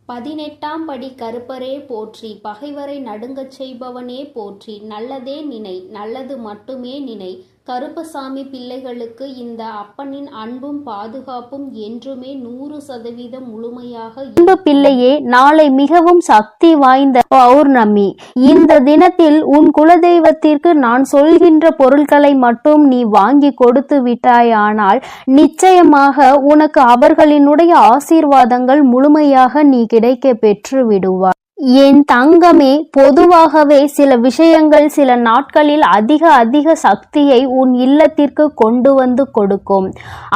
18ஆம் படி கருப்பரே போற்றி, பகைவரை நடுங்கச் செய்பவனே போற்றி, நல்லதே நினை, நல்லது மட்டுமே நினை. கருப்பசாமி பிள்ளைகளுக்கு இந்த அப்பனின் அன்பும் பாதுகாப்பும் என்றுமே 100% முழுமையாக. அன்பு பிள்ளையே, நாளை மிகவும் சக்தி வாய்ந்த பௌர்ணமி. இந்த தினத்தில் உன் குலதெய்வத்திற்கு நான் சொல்கின்ற பொருட்களை மட்டும் நீ வாங்கி கொடுத்து விட்டாயானால் நிச்சயமாக உனக்கு அவர்களினுடைய ஆசீர்வாதங்கள் முழுமையாக நீ கிடைக்க பெற்று விடுவாய். என் தங்கமே, பொதுவாகவே சில விஷயங்கள் சில நாட்களில் அதிக சக்தியை உன் இல்லத்திற்கு கொண்டு வந்து கொடுக்கும்.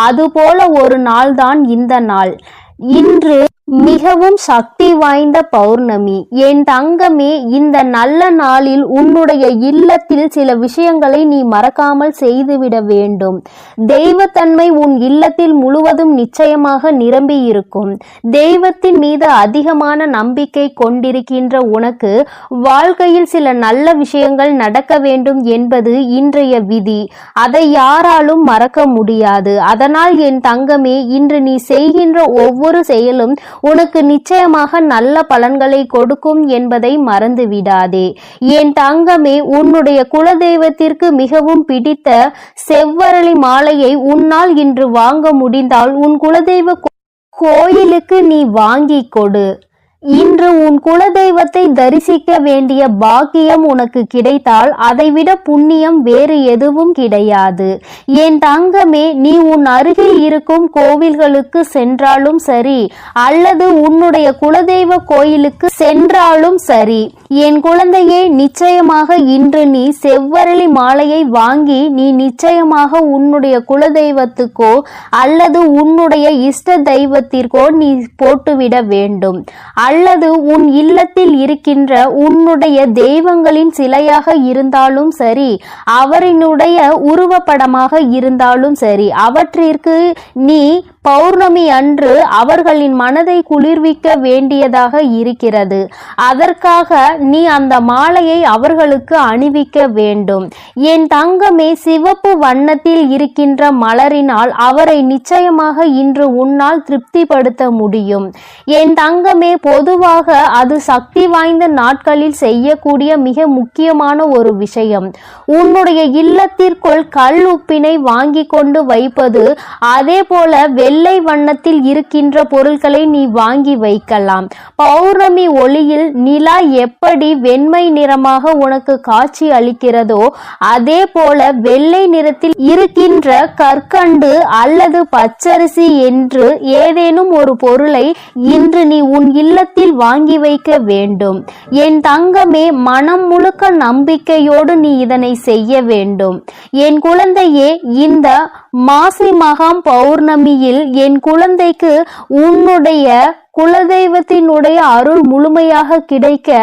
அதுபோல ஒரு நாள்தான் இந்த நாள். இன்று மிகவும் சக்தி வாய்ந்த பௌர்ணமி. என் தங்கமே, இந்த நல்ல நாளில் உன்னுடைய இல்லத்தில் சில விஷயங்களை நீ மறக்காமல் செய்துவிட வேண்டும். தெய்வத்தன்மை உன் இல்லத்தில் முழுவதும் நிச்சயமாக நிரம்பி இருக்கும். தெய்வத்தின் மீது அதிகமான நம்பிக்கை கொண்டிருக்கின்ற உனக்கு வாழ்க்கையில் சில நல்ல விஷயங்கள் நடக்க வேண்டும் என்பது இன்றைய விதி. அதை யாராலும் மறக்க முடியாது. அதனால் என் தங்கமே, இன்று நீ செய்கின்ற ஒவ்வொரு செயலும் உனக்கு நிச்சயமாக நல்ல பலன்களை கொடுக்கும் என்பதை மறந்து விடாதே. என் தங்கமே, உன்னுடைய குலதெய்வத்திற்கு மிகவும் பிடித்த செவ்வரளி மாலையை உன்னால் இன்று வாங்க முடிந்தால் உன் குலதெய்வ கோயிலுக்கு நீ வாங்கி கொடு. இன்று உன் குலதெய்வத்தை தரிசிக்க வேண்டிய பாக்கியம் உனக்கு கிடைத்தால் அதைவிட புண்ணியம் வேறு எதுவும் கிடையாது. என் தங்கமே, நீ உன் அருகில் இருக்கும் கோவில்களுக்கு சென்றாலும் சரி, அல்லது உன்னுடைய குலதெய்வ கோயிலுக்கு சென்றாலும் சரி, என் குழந்தையே, நிச்சயமாக இன்று நீ செவ்வரளி மாலையை வாங்கி நீ நிச்சயமாக உன்னுடைய குலதெய்வத்துக்கோ அல்லது உன்னுடைய இஷ்ட தெய்வத்திற்கோ நீ போட்டுவிட வேண்டும். அல்லது உன் இல்லத்தில் இருக்கின்ற உன்னுடைய தெய்வங்களின் சிலையாக இருந்தாலும் சரி, அவரினுடைய உருவப்படமாக இருந்தாலும் சரி, அவற்றிற்கு நீ பௌர்ணமி அன்று அவர்களின் மனதை குளிர்விக்க வேண்டியதாக இருக்கிறது. அதற்காக நீ அந்த மாலையை அவர்களுக்கு அணிவிக்க வேண்டும். என் தங்கமே, சிவப்பு வண்ணத்தில் இருக்கின்ற மலரினால் அவரை நிச்சயமாக இன்று உன்னால் திருப்திப்படுத்த முடியும். என் தங்கமே, பொதுவாக அது சக்தி வாய்ந்த நாட்களில் செய்யக்கூடிய மிக முக்கியமான ஒரு விஷயம். உன்னுடைய இல்லத்திற்குள் கல் உப்பினை வாங்கி கொண்டு வைப்பது. அதே போல வெள்ளை வண்ணத்தில் இருக்கின்ற பொருட்களை நீ வாங்கி வைக்கலாம். பௌர்ணமி ஒளியில் நிலா எப்படி வெண்மை நிறமாக உனக்கு காட்சி அளிக்கிறதோ அதே போல வெள்ளை நிறத்தில் இருக்கின்ற கற்கண்டு அல்லது பச்சரிசி என்று ஏதேனும் ஒரு பொருளை இன்று நீ உன் இல்லத்தில் வாங்கி வைக்க வேண்டும். என் தங்கமே, மனம் முழுக்க நம்பிக்கையோடு நீ இதனை செய்ய வேண்டும். என் குழந்தையே, இந்த மாசி மகாம் பௌர்ணமியில் என் குழந்தைக்கு உன்னுடைய குலதெய்வத்தினுடைய அருள் முழுமையாக கிடைக்க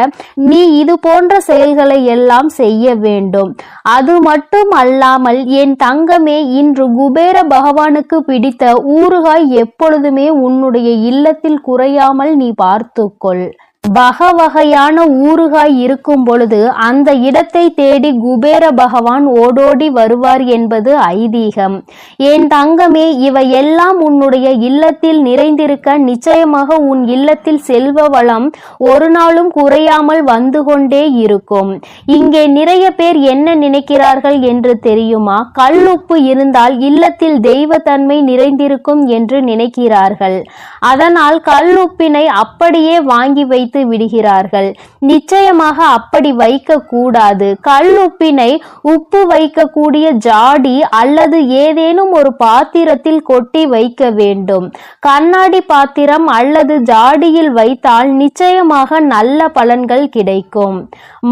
நீ இது போன்ற செயல்களை எல்லாம் செய்ய வேண்டும். அது மட்டும் அல்லாமல் என் தங்கமே, இன்று குபேர பகவானுக்கு பிடித்த ஊறுகாய் எப்பொழுதுமே உன்னுடைய இல்லத்தில் குறையாமல் நீ பார்த்துக்கொள். வகையான ஊறுகாய் இருக்கும் பொழுது அந்த இடத்தை தேடி குபேர பகவான் ஓடோடி வருவார் என்பது ஐதீகம். என் தங்கமே, இவையெல்லாம் உன்னுடைய இல்லத்தில் நிறைந்திருக்க நிச்சயமாக உன் இல்லத்தில் செல்வ வளம் ஒரு நாளும் குறையாமல் வந்து கொண்டே இருக்கும். இங்கே நிறைய பேர் என்ன நினைக்கிறார்கள் என்று தெரியுமா? கல்லுப்பு இருந்தால் இல்லத்தில் தெய்வத்தன்மை நிறைந்திருக்கும் என்று நினைக்கிறார்கள். அதனால் கல்லுப்பினை அப்படியே வாங்கி வைத்து விடுகிறார்கள். நிச்சயமாக அப்படி வைக்க கூடாது. கல் உப்பினை உப்பு வைக்கக்கூடிய ஜாடி அல்லது ஏதேனும் ஒரு பாத்திரத்தில் கொட்டி வைக்க வேண்டும். கண்ணாடி பாத்திரம் அல்லது ஜாடியில் வைத்தால் நிச்சயமாக நல்ல பலன்கள் கிடைக்கும்.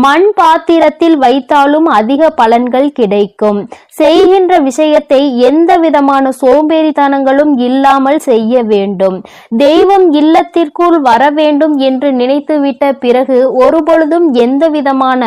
மண் பாத்திரத்தில் வைத்தாலும் அதிக பலன்கள் கிடைக்கும். செய்கின்ற விஷயத்தை எந்த விதமான சோம்பேறித்தனங்களும் இல்லாமல் செய்ய வேண்டும். தெய்வம் இல்லத்திற்குள் வர வேண்டும் என்று நினைத்துவிட்ட பிறகு ஒருபொழுதும் எந்த விதமான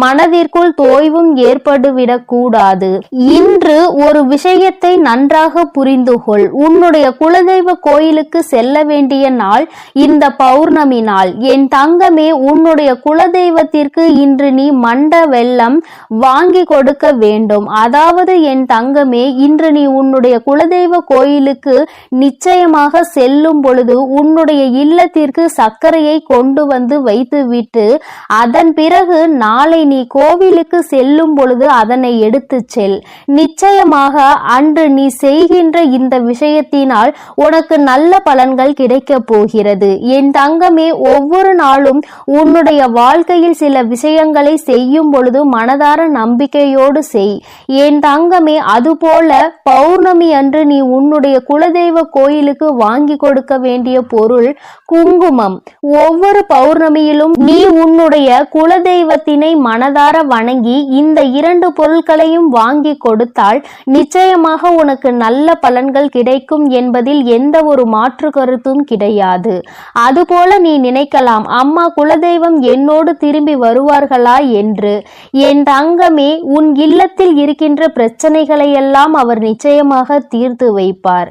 மனதிற்குள் தோய்வும் ஏற்பட்டுவிடக் கூடாது. இன்று ஒரு விஷயத்தை நன்றாக புரிந்து கொள். உன்னுடைய குலதெய்வ கோயிலுக்கு செல்ல வேண்டிய நாள் இந்த பௌர்ணமி நாள். என் தங்கமே, உன்னுடைய குலதெய்வத்திற்கு இன்று நீ மண்ட வெல்லம் வாங்கி கொடுக்க வேண்டும். அதாவது அதாவது என் தங்கமே, இன்று நீ உன்னுடைய குலதெய்வ கோயிலுக்கு நிச்சயமாக செல்லும் பொழுது உன்னுடைய இல்லத்திற்கு சர்க்கரையை கொண்டு வந்து வைத்துவிட்டு அதன் பிறகு நாளை நீ கோவிலுக்கு செல்லும் பொழுது அதனை எடுத்து செல். நிச்சயமாக அன்று நீ செய்கின்ற இந்த விஷயத்தினால் உனக்கு நல்ல பலன்கள் கிடைக்க போகிறது. என் தங்கமே, ஒவ்வொரு நாளும் உன்னுடைய வாழ்க்கையில் சில விஷயங்களை செய்யும் பொழுது மனதார நம்பிக்கையோடு செய். என் தங்கமே, அதுபோல பௌர்ணமி அன்று நீ உன்னுடைய குலதெய்வ கோயிலுக்கு வாங்கி கொடுக்க வேண்டிய பொருள் குங்குமம். ஒவ்வொரு பௌர்ணமியிலும் நீ உன்னுடைய குலதெய்வத்தினை மனதார வணங்கி இந்த 2 பொருட்களையும் வாங்கி கொடுத்தால் நிச்சயமாக உனக்கு நல்ல பலன்கள் கிடைக்கும் என்பதில் எந்த ஒரு மாற்று கருத்தும் கிடையாது. அதுபோல நீ நினைக்கலாம், அம்மா குலதெய்வம் என்னோடு திரும்பி வருவார்களா என்று. என் தங்கமே, உன் இல்லத்தில் இருக்கின்ற பிரச்சனைகளை எல்லாம் அவர் நிச்சயமாக தீர்த்து வைப்பார்.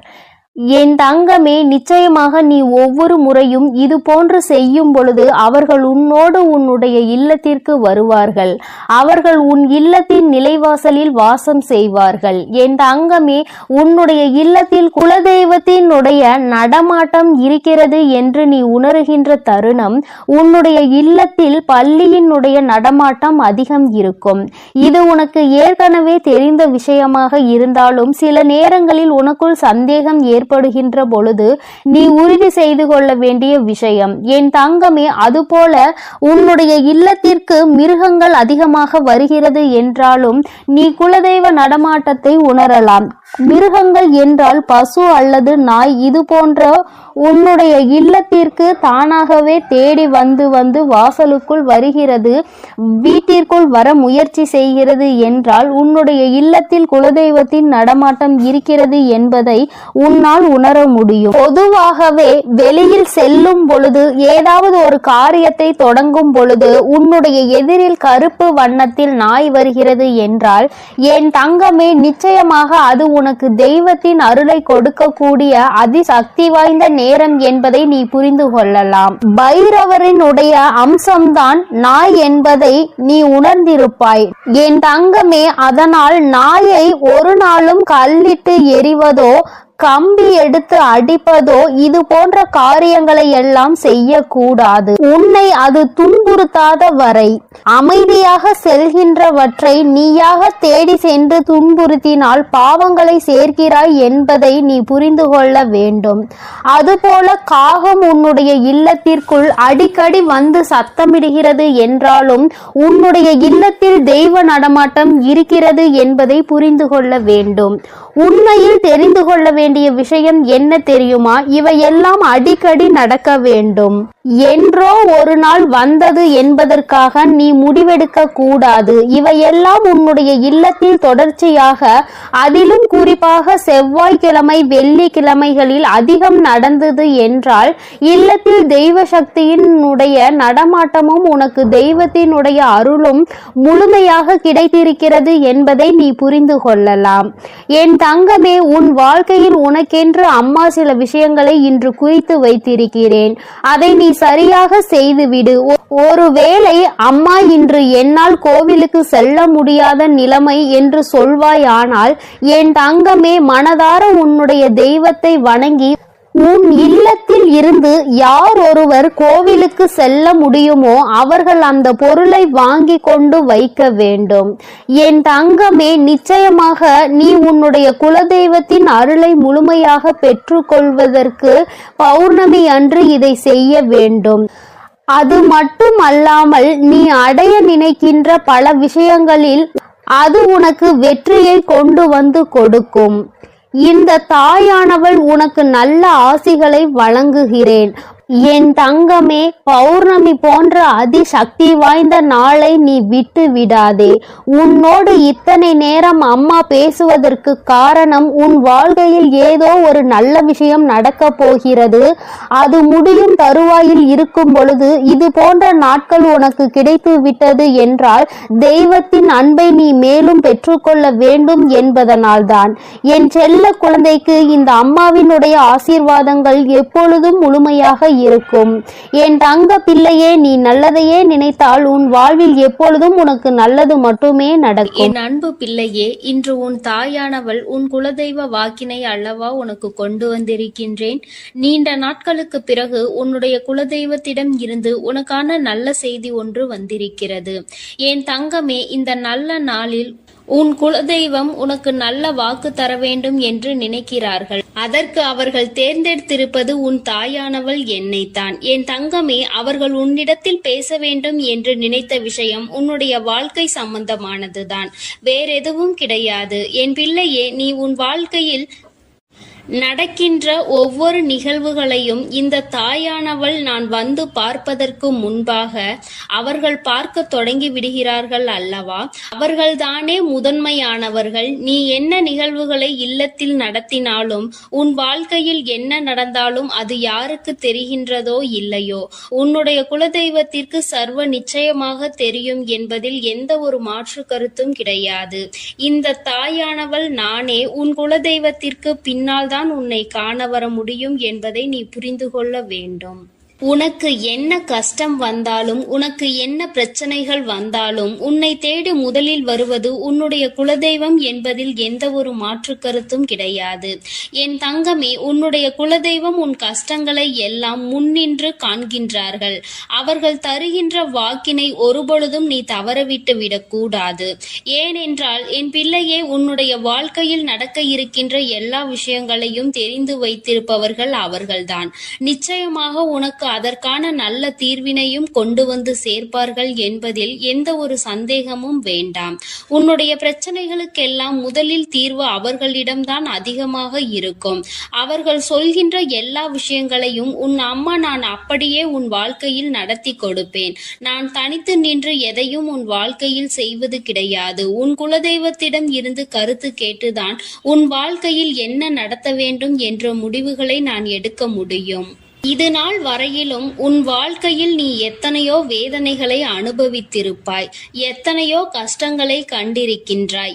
என் தங்கமே, நிச்சயமாக நீ ஒவ்வொரு முறையும் இது போன்று செய்யும் பொழுது அவர்கள் உன்னோடு உன்னுடைய இல்லத்திற்கு வருவார்கள். அவர்கள் உன் இல்லத்தின் நிலைவாசலில் வாசம் செய்வார்கள். என் தங்கமே, உன்னுடைய இல்லத்தில் குலதெய்வத்தினுடைய நடமாட்டம் இருக்கிறது என்று நீ உணர்கின்ற தருணம் உன்னுடைய இல்லத்தில் பள்ளியினுடைய நடமாட்டம் அதிகம் இருக்கும். இது உனக்கு ஏற்கனவே தெரிந்த விஷயமாக இருந்தாலும் சில நேரங்களில் உனக்குள் சந்தேகம் ஏற்படுகின்ற பொழுது நீ உறுதி செய்து கொள்ள வேண்டிய விஷயம். என் தங்கமே, அதுபோல உன்னுடைய இல்லத்திற்கு மிருகங்கள் அதிகமாக வருகிறது என்றாலும் நீ குலதெய்வ நடமாட்டத்தை உணரலாம். மிருகங்கள் என்றால் பசு அல்லது நாய் இது போன்ற உன்னுடைய இல்லத்திற்கு தானாகவே தேடி வந்து வாசலுக்குள் வருகிறது, வீட்டிற்குள் வர முயற்சி செய்கிறது என்றால் உன்னுடைய இல்லத்தில் குலதெய்வத்தின் நடமாட்டம் இருக்கிறது என்பதை உன்னால் உணர முடியும். பொதுவாகவே வெளியில் செல்லும் பொழுது ஏதாவது ஒரு காரியத்தை தொடங்கும் பொழுது உன்னுடைய எதிரில் கருப்பு வண்ணத்தில் நாய் வருகிறது என்றால் என் தங்கமே, நிச்சயமாக அது உனக்கு தெய்வத்தின் அருளை கொடுக்கக்கூடிய அதிசக்தி வாய்ந்த நேரம் என்பதை நீ புரிந்து கொள்ளலாம். பைரவரினுடைய அம்சம்தான் நாய் என்பதை நீ உணர்ந்திருப்பாய். என் தங்கமே, அதனால் நாயை ஒரு நாளும் கல்லிட்டு எறிவதோ கம்பி எடுத்து அடிப்பதோ இது போன்ற காரியங்களை எல்லாம் செய்யக்கூடாது. உன்னை அது துன்புறுத்தாத வரை அமைதியாக செல்கின்றவற்றை நீயாக தேடி சென்று துன்புறுத்தினால் பாவங்களை சேர்க்கிறாய் என்பதை நீ புரிந்து கொள்ள வேண்டும். அதுபோல காகம் உன்னுடைய இல்லத்திற்குள் அடிக்கடி வந்து சத்தமிடுகிறது என்றாலும் உன்னுடைய இல்லத்தில் தெய்வ நடமாட்டம் இருக்கிறது என்பதை புரிந்து கொள்ள வேண்டும். உண்மையில் தெரிந்து கொள்ள வேண்டிய விஷயம் என்ன தெரியுமா? இவையெல்லாம் அடிக்கடி நடக்க வேண்டும். என்றோ ஒரு நாள் வந்தது என்பதற்காக நீ முடிவெடுக்க கூடாது. இவையெல்லாம் உன்னுடைய இல்லத்தில் தொடர்ச்சியாக, அதிலும் குறிப்பாக செவ்வாய்க்கிழமை வெள்ளிக்கிழமைகளில் அதிகம் நடந்தது என்றால் இல்லத்தில் தெய்வ சக்தியினுடைய நடமாட்டமும் உனக்கு தெய்வத்தினுடைய அருளும் முழுமையாக கிடைத்திருக்கிறது என்பதை நீ புரிந்து கொள்ளலாம். என் தங்கமே, உன் வாழ்க்கையில் உனக்கென்று அம்மா சில விஷயங்களை இன்று குறித்து வைத்திருக்கிறேன். அதை நீ சரியாக செய்துவிடு. ஒருவேளை அம்மா இன்று என்னால் கோவிலுக்கு செல்ல முடியாத நிலைமை என்று சொல்வாயானால் என் தங்கமே, மனதார உன்னுடைய தெய்வத்தை வணங்கி உன் இல்லத்தில் இருந்து யார் ஒருவர் கோவிலுக்கு செல்ல முடியுமோ அவர்கள் அந்த பொருளை வாங்கி கொண்டு வைக்க வேண்டும். என் தங்கமே, நிச்சயமாக நீ உன்னுடைய குலதெய்வத்தின் அருளை முழுமையாக பெற்றுக்கொள்வதற்கு பௌர்ணமி அன்று இதை செய்ய வேண்டும். அது மட்டும் அல்லாமல் நீ அடைய நினைக்கின்ற பல விஷயங்களில் அது உனக்கு வெற்றியை கொண்டு வந்து கொடுக்கும். இந்த தாயானவள் உனக்கு நல்ல ஆசிகளை வழங்குகிறேன். என் தங்கமே, பௌர்ணமி போன்ற அதிசக்தி வாய்ந்த நாளை நீ விட்டு விடாதே. உன்னோடு இத்தனை நேரம் அம்மா பேசுவதற்கு காரணம் உன் வாழ்க்கையில் ஏதோ ஒரு நல்ல விஷயம் நடக்க போகிறது. அது முடியும் தருவாயில் இருக்கும் பொழுது இது போன்ற நாட்கள் உனக்கு கிடைத்து விட்டது என்றால் தெய்வத்தின் அன்பை நீ மேலும் பெற்றுக்கொள்ள வேண்டும் என்பதனால்தான். என் செல்ல குழந்தைக்கு இந்த அம்மாவினுடைய ஆசீர்வாதங்கள் எப்பொழுதும் முழுமையாக இருக்கும். என் தங்க பிள்ளையே, நீ நல்லதையே நினைத்தால் உன் வாழ்வில் எப்பொழுதும் உனக்கு நல்லது மட்டுமே நடக்கும். என் அன்பு பிள்ளையே, இன்று உன் தாயானவள் உன் குலதெய்வ வாக்கினை அல்லவா உனக்கு கொண்டு வந்திருக்கின்றேன். நீண்ட நாட்களுக்கு பிறகு உன்னுடைய குலதெய்வத்திடம் இருந்து உனக்கான நல்ல செய்தி ஒன்று வந்திருக்கிறது. என் தங்கமே, இந்த நல்ல நாளில் உன் குலதெய்வம் உனக்கு நல்ல வாக்கு தர வேண்டும் என்று நினைக்கிறார்கள். அதற்கு அவர்கள் தேர்ந்தெடுத்திருப்பது உன் தாயானவள் என்னைத்தான். என் தங்கமே, அவர்கள் உன்னிடத்தில் பேச வேண்டும் என்று நினைத்த விஷயம் உன்னுடைய வாழ்க்கை சம்பந்தமானதுதான், வேறெதுவும் கிடையாது. என் பிள்ளையே, நீ உன் வாழ்க்கையில் நடக்கின்ற ஒவ்வொரு நிகழ்வுகளையும் இந்த தாயானவள் நான் வந்து பார்ப்பதற்கு முன்பாக அவர்கள் பார்க்க தொடங்கி விடுகிறார்கள் அல்லவா? அவர்கள்தானே முதன்மையானவர்கள். நீ என்ன நிகழ்வுகளை இல்லத்தில் நடத்தினாலும், உன் வாழ்க்கையில் என்ன நடந்தாலும் அது யாருக்கு தெரிகின்றதோ இல்லையோ, உன்னுடைய குலதெய்வத்திற்கு சர்வ நிச்சயமாக தெரியும் என்பதில் எந்த ஒரு மாற்று கருத்தும் கிடையாது. இந்த தாயானவள் நானே உன் குலதெய்வத்திற்கு பின்னால் உன்னை காண வர முடியும் என்பதை நீ புரிந்து கொள்ள வேண்டும். உனக்கு என்ன கஷ்டம் வந்தாலும், உனக்கு என்ன பிரச்சனைகள் வந்தாலும், உன்னை தேடி முதலில் வருவது உன்னுடைய குலதெய்வம் என்பதில் எந்த ஒரு மாற்று கருத்தும் கிடையாது. என் தங்கமே, உன்னுடைய குலதெய்வம் உன் கஷ்டங்களை எல்லாம் முன்னின்று காண்கின்றார்கள். அவர்கள் தருகின்ற வாக்கினை ஒருபொழுதும் நீ தவறவிட்டு விடக்கூடாது. ஏனென்றால் என் பிள்ளையே, உன்னுடைய வாழ்க்கையில் நடக்க இருக்கின்ற எல்லா விஷயங்களையும் தெரிந்து வைத்திருப்பவர்கள் அவர்கள்தான். நிச்சயமாக உனக்கு அதற்கான நல்ல தீர்வினையும் கொண்டு வந்து சேர்ப்பார்கள் என்பதில் எந்த ஒரு சந்தேகமும் வேண்டாம். உன்னுடைய பிரச்சனைகளுக்கெல்லாம் முதலில் தீர்வு அவர்களிடம்தான் அதிகமாக இருக்கும். அவர்கள் சொல்கின்ற எல்லா விஷயங்களையும் உன் அம்மா நான் அப்படியே உன் வாழ்க்கையில் நடத்தி கொடுப்பேன். நான் தனித்து நின்று எதையும் உன் வாழ்க்கையில் செய்வது கிடையாது. உன் குலதெய்வத்திடம் இருந்து கருத்து கேட்டுதான் உன் வாழ்க்கையில் என்ன நடத்த வேண்டும் என்ற முடிவுகளை நான் எடுக்க முடியும். இது நாள் வரையிலும் உன் வாழ்க்கையில் நீ எத்தனையோ வேதனைகளை அனுபவித்திருப்பாய், எத்தனையோ கஷ்டங்களை கண்டிருக்கின்றாய்,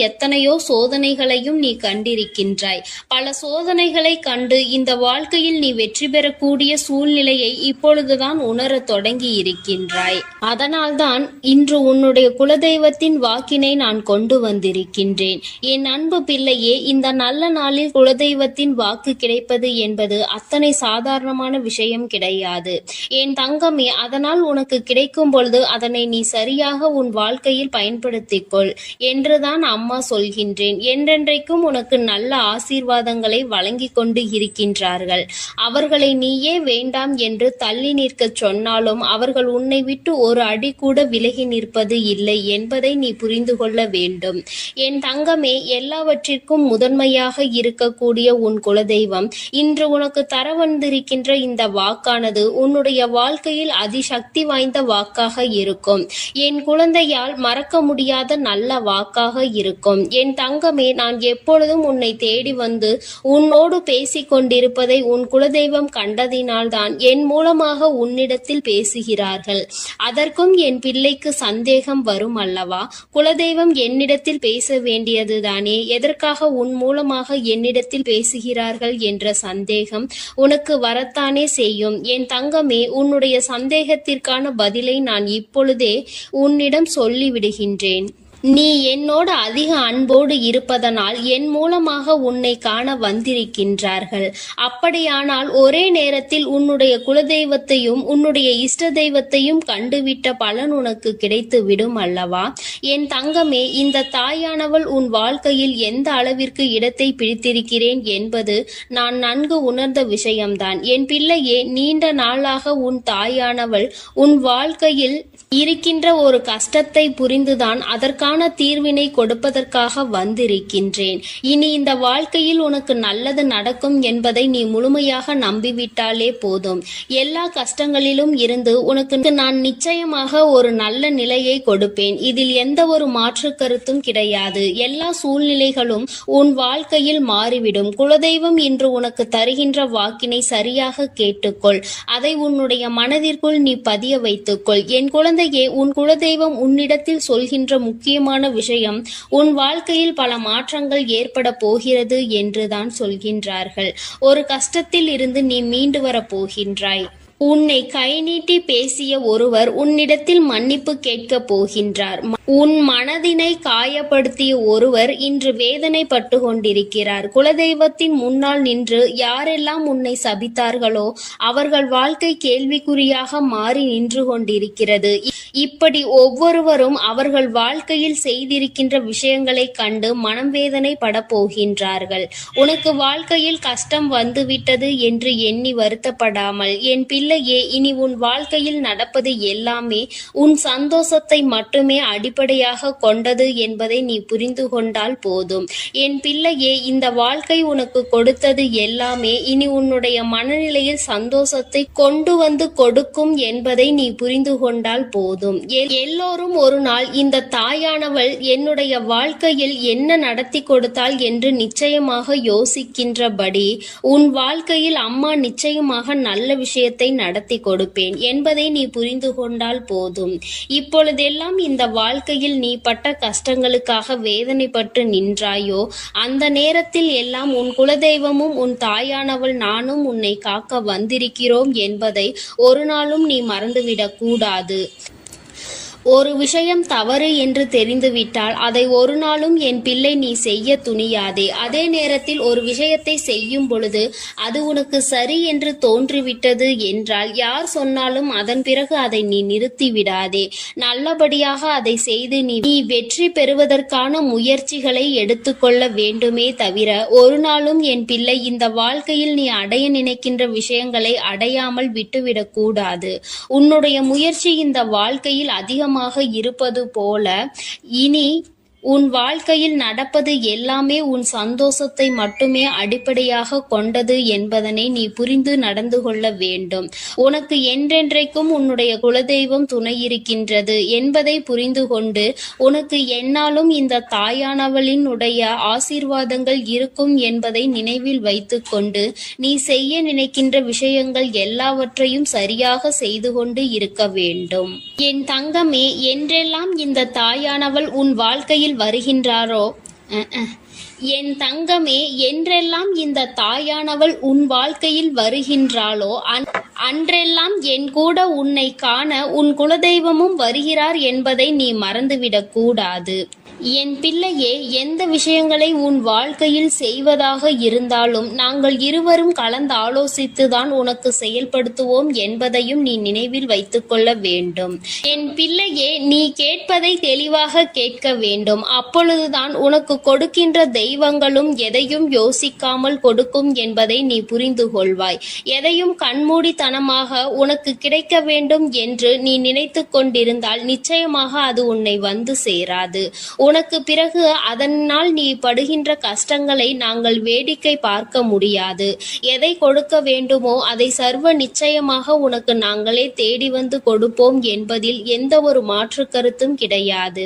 எத்தனையோ சோதனைகளையும் நீ கண்டிருக்கின்றாய். பல சோதனைகளை கண்டு இந்த வாழ்க்கையில் நீ வெற்றி பெறக்கூடிய சூழ்நிலையை இப்பொழுதுதான் உணர தொடங்கி இருக்கின்றாய். அதனால்தான் இன்று உன்னுடைய குலதெய்வத்தின் வாக்கினை நான் கொண்டு வந்திருக்கின்றேன். என் அன்பு பிள்ளையே, இந்த நல்ல நாளில் குலதெய்வத்தின் வாக்கு கிடைப்பது என்பது அத்தனை சாதாரண விஷயம் கிடையாது. என் தங்கமே, அதனால் உனக்கு கிடைக்கும் பொழுது அதனை நீ சரியாக உன் வாழ்க்கையில் பயன்படுத்திக் கொள் என்றுதான் அம்மா சொல்கின்றேன். என்றென்றைக்கும் உனக்கு நல்ல ஆசீர்வாதங்களை வழங்கி கொண்டு இருக்கின்றார்கள். அவர்களை நீயே வேண்டாம் என்று தள்ளி நிற்க சொன்னாலும் அவர்கள் உன்னை விட்டு ஒரு அடி கூட விலகி நிற்பது இல்லை என்பதை நீ புரிந்து கொள்ள வேண்டும். என் தங்கமே, எல்லாவற்றிற்கும் முதன்மையாக இருக்கக்கூடிய உன் குலதெய்வம் இன்று உனக்கு தர வந்திருக்கின்ற இந்த வாக்கானது உன்னுடைய வாழ்க்கையில் அதிசக்தி வாய்ந்த வாக்காக இருக்கும். என் குழந்தையால் மறக்க முடியாத நல்ல வாக்காக இருக்கும். என் தங்கமே, நான் எப்பொழுதும் உன்னை தேடி வந்து உன்னோடு பேசிக் கொண்டிருப்பதை உன் குலதெய்வம் கண்டதினால்தான் என் மூலமாக உன்னிடத்தில் பேசுகிறார்கள். அதற்கும் என் பிள்ளைக்கு சந்தேகம் வரும் அல்லவா? குலதெய்வம் என்னிடத்தில் பேச வேண்டியதுதானே, எதற்காக உன் மூலமாக என்னிடத்தில் பேசுகிறார்கள் என்ற சந்தேகம் உனக்கு வரத்தானே செய்யும். என் தங்கமே, உன்னுடைய சந்தேகத்திற்கான பதிலை நான் இப்பொழுதே உன்னிடம் சொல்லிவிடுகின்றேன். நீ என்னோடு அதிக அன்போடு இருப்பதனால் என் மூலமாக உன்னை காண வந்திருக்கின்றார்கள். அப்படியானால் ஒரே நேரத்தில் உன்னுடைய குலதெய்வத்தையும் உன்னுடைய இஷ்ட தெய்வத்தையும் கண்டுவிட்ட பலன் உனக்கு கிடைத்து விடும் அல்லவா? என் தங்கமே, இந்த தாயானவள் உன் வாழ்க்கையில் எந்த அளவிற்கு இடத்தை பிடித்திருக்கிறேன் என்பது நான் நன்கு உணர்ந்த விஷயம்தான். என் பிள்ளையே, நீண்ட நாளாக உன் தாயானவள் உன் வாழ்க்கையில் இருக்கின்ற ஒரு கஷ்டத்தை புரிந்துதான் அதற்கான தீர்வினை கொடுப்பதற்காக வந்திருக்கின்றேன். இனி இந்த வாழ்க்கையில் உனக்கு நல்லது நடக்கும் என்பதை நீ முழுமையாக நம்பிவிட்டாலே போதும். எல்லா கஷ்டங்களிலும் இருந்து உனக்கு நான் நிச்சயமாக ஒரு நல்ல நிலையை கொடுப்பேன். இதில் எந்த ஒரு மாற்று கருத்தும் கிடையாது. எல்லா சூழ்நிலைகளும் உன் வாழ்க்கையில் மாறிவிடும். குலதெய்வம் இன்று உனக்கு தருகின்ற வாக்கினை சரியாக கேட்டுக்கொள். அதை உன்னுடைய மனதிற்குள் நீ பதிய வைத்துக்கொள். என் குழந்தையே, உன் குலதெய்வம் உன்னிடத்தில் சொல்கின்ற முக்கியமான முக்கியமான விஷயம், உன் வாழ்க்கையில் பல மாற்றங்கள் ஏற்பட போகிறது என்றுதான் சொல்கின்றார்கள். ஒரு கஷ்டத்தில் இருந்து நீ மீண்டு வரப் போகின்றாய். உன்னை கை நீட்டி பேசிய ஒருவர் உன்னிடத்தில் மன்னிப்பு கேட்கப் போகின்றார். உன் மனதினை காயப்படுத்திய ஒருவர் இன்று வேதனைப்பட்டு கொண்டிருக்கிறார். குலதெய்வத்தின் முன்னால் நின்று யாரெல்லாம் உன்னை சபித்தார்களோ அவர்கள் வாழ்க்கை கேள்விக்குறியாக மாறி நின்று கொண்டிருக்கிறது. இப்படி ஒவ்வொருவரும் அவர்கள் வாழ்க்கையில் செய்திருக்கின்ற விஷயங்களை கண்டு மனம் வேதனை பட போகின்றார்கள். உனக்கு வாழ்க்கையில் கஷ்டம் வந்துவிட்டது என்று எண்ணி வருத்தப்படாமல், என் பிள்ளையே, இனி உன் வாழ்க்கையில் நடப்பது எல்லாமே உன் சந்தோஷத்தை மட்டுமே அடிப்படையாக கொண்டது என்பதை நீ புரிந்து கொண்டால் போதும். என் பிள்ளையே, இந்த வாழ்க்கை உனக்கு கொடுத்தது எல்லாமே இனி உன்னுடைய மனநிலையில் சந்தோஷத்தை கொண்டு வந்து கொடுக்கும் என்பதை நீ புரிந்து கொண்டால் போதும். எல்லோரும் ஒரு நாள் இந்த தாயானவள் என்னுடைய வாழ்க்கையில் என்ன நடத்தி கொடுத்தாள் என்று நிச்சயமாக யோசிக்கின்றபடி உன் வாழ்க்கையில் அம்மா நிச்சயமாக நல்ல விஷயத்தை நடத்தி கொடுப்பேன் என்பதை நீ புரிந்து கொண்டால் போதும். இப்பொழுதெல்லாம் இந்த வாழ்க்கையில் நீ பட்ட கஷ்டங்களுக்காக வேதனைப்பட்டு நின்றாயோ, அந்த நேரத்தில் எல்லாம் உன் குலதெய்வமும் உன் தாயானவள் நானும் உன்னை காக்க வந்திருக்கிறோம் என்பதை ஒரு நாளும் நீ மறந்துவிடக் கூடாது. ஒரு விஷயம் தவறு என்று தெரிந்துவிட்டால் அதை ஒரு நாளும் என் பிள்ளை நீ செய்ய துணியாதே. அதே நேரத்தில் ஒரு விஷயத்தை செய்யும் பொழுது அது உனக்கு சரி என்று தோன்றிவிட்டது என்றால் யார் சொன்னாலும் அதன் பிறகு அதை நீ நிறுத்தி விடாதே. நல்லபடியாக அதை செய்து நீ வெற்றி பெறுவதற்கான முயற்சிகளை எடுத்துக்கொள்ள வேண்டுமே தவிர ஒரு நாளும் என் பிள்ளை இந்த வாழ்க்கையில் நீ அடைய நினைக்கின்ற விஷயங்களை அடையாமல் விட்டுவிடக் கூடாது. உன்னுடைய முயற்சி இந்த வாழ்க்கையில் அதிகமாக இருப்பது போல இனி உன் வாழ்க்கையில் நடப்பது எல்லாமே உன் சந்தோஷத்தை மட்டுமே அடிப்படையாக கொண்டது என்பதனை நீ புரிந்து நடந்து கொள்ள வேண்டும். உனக்கு என்றென்றைக்கும் உன்னுடைய குலதெய்வம் துணை இருக்கின்றது என்பதை புரிந்து கொண்டு உனக்கு என்னாலும் இந்த தாயானவளின் உடைய ஆசீர்வாதங்கள் இருக்கும் என்பதை நினைவில் வைத்துக்கொண்டு நீ செய்ய நினைக்கின்ற விஷயங்கள் எல்லாவற்றையும் சரியாக செய்து கொண்டு இருக்க வேண்டும். என் தங்கமே, என்றெல்லாம் இந்த தாயானவள் உன் வாழ்க்கையில் வருகின்றாரோ என் தங்கமே, என்றெல்லாம் இந்த தாயானவள் உன் வாழ்க்கையில் வருகின்றாளோ அன்றெல்லாம் என் கூட உன்னை காண உன் குலதெய்வமும் வருகிறார் என்பதை நீ மறந்துவிடக் கூடாது. என் பிள்ளையே, எந்த விஷயங்களை உன் வாழ்க்கையில் செய்வதாக இருந்தாலும் நாங்கள் இருவரும் கலந்து ஆலோசித்துதான் உனக்கு செயல்படுத்துவோம் என்பதையும் நீ நினைவில் வைத்துக்கொள்ள வேண்டும். என் பிள்ளையே, நீ கேட்பதை தெளிவாக கேட்க வேண்டும். அப்பொழுதுதான் உனக்கு கொடுக்கின்ற தெய்வங்களும் எதையும் யோசிக்காமல் கொடுக்கும் என்பதை நீ புரிந்து கொள்வாய். எதையும் கண்மூடித்தனமாக உனக்கு கிடைக்க வேண்டும் என்று நீ நினைத்து கொண்டிருந்தால் நிச்சயமாக அது உன்னை வந்து சேராது. உனக்கு பிறகு அதனால் நீ படுகின்ற கஷ்டங்களை நாங்கள் வேடிக்கை பார்க்க முடியாது. எதை கொடுக்க வேண்டுமோ அதை சர்வ நிச்சயமாக உனக்கு நாங்களே தேடி வந்து கொடுப்போம் என்பதில் எந்த ஒரு மாற்று கருத்தும் கிடையாது.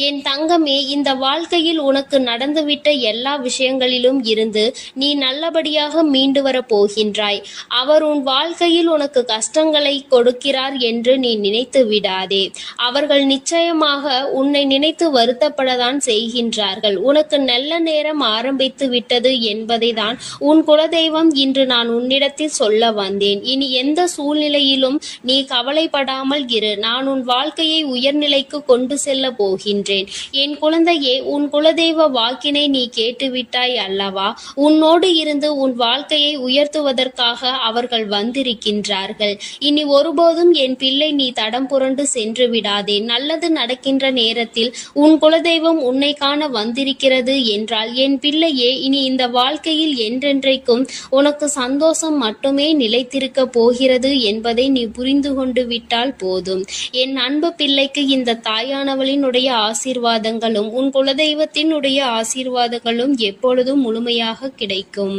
என் தங்கமே, இந்த வாழ்க்கையில் உனக்கு நடந்துவிட்ட எல்லா விஷயங்களிலும் இருந்து நீ நல்லபடியாக மீண்டு வர போகின்றாய். அவர் உன் வாழ்க்கையில் உனக்கு கஷ்டங்களை கொடுக்கிறார் என்று நீ நினைத்து விடாதே. அவர்கள் நிச்சயமாக உன்னை நினைத்து வருத்தப்படதான் செய்கின்றார்கள். உனக்கு நல்ல நேரம் ஆரம்பித்து விட்டது என்பதை தான் உன் குலதெய்வம் இன்று நான் உன்னிடத்தில் சொல்ல வந்தேன். இனி எந்த சூழ்நிலையிலும் நீ கவலைப்படாமல் இரு. நான் உன் வாழ்க்கையை உயர்நிலைக்கு கொண்டு செல்ல போகின்றேன். என் குழந்தையே, உன் குலதெய்வ வாக்கினை நீ கேட்டுவிட்டாய் அல்லவா? உன்னோடு இருந்து உன் வாழ்க்கையை உயர்த்துவதற்காக அவர்கள் வந்திருக்கின்றார்கள். இனி ஒருபோதும் என் பிள்ளை நீ தடம் புரண்டு சென்று விடாதே. நல்லது நடக்கின்ற நேரத்தில் உன் குலதெய்வம் உன்னை காண வந்திருக்கிறது என்றால் என் பிள்ளையே, இனி இந்த வாழ்க்கையில் என்றென்றைக்கும் உனக்கு சந்தோஷம் மட்டுமே நிலைத்திருக்க போகிறது என்பதை நீ புரிந்து கொண்டு விட்டால் போதும். என் அன்பு பிள்ளைக்கு இந்த தாயானவளினுடைய ஆசீர்வாதங்களும் உன் குலதெய்வத்தினுடைய ஆசீர்வாதங்களும் எப்பொழுதும் முழுமையாக கிடைக்கும்.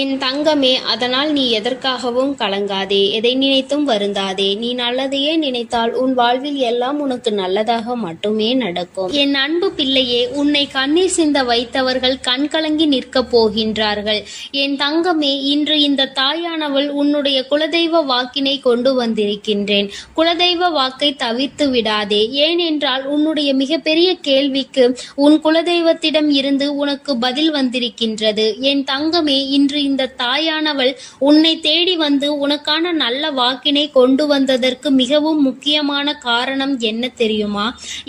என் தங்கமே, அதனால் நீ எதற்காகவும் கலங்காதே, எதை நினைத்தும் வருந்தாதே. நீ நல்லதையே நினைத்தால் உன் வாழ்வில் எல்லாம் உனக்கு நல்லதாக மட்டுமே நடக்கும். என் அன்பு பிள்ளையே, உன்னை கண்ணீர் சிந்த வைத்தவர்கள் கண்கலங்கி நிற்கப் போகின்றார்கள். என் தங்கமே, இன்று இந்த தாயானவள் உன்னுடைய குலதெய்வ வாக்கினை கொண்டு வந்திருக்கின்றேன். குலதெய்வ வாக்கை தவிர்த்து விடாதே. ஏனென்றால் உன்னுடைய மிகப்பெரிய கேள்விக்கு உன் குலதெய்வத்திடம் இருந்து உனக்கு பதில் வந்திருக்கின்றது. என் தங்கமே, இன்று இந்த தாயானவள் உன்னை தேடி வந்து உனக்கான நல்ல வாக்கினை கொண்டு வந்ததற்கு மிகவும் முக்கியமான காரணம் என்ன தெரியுமா?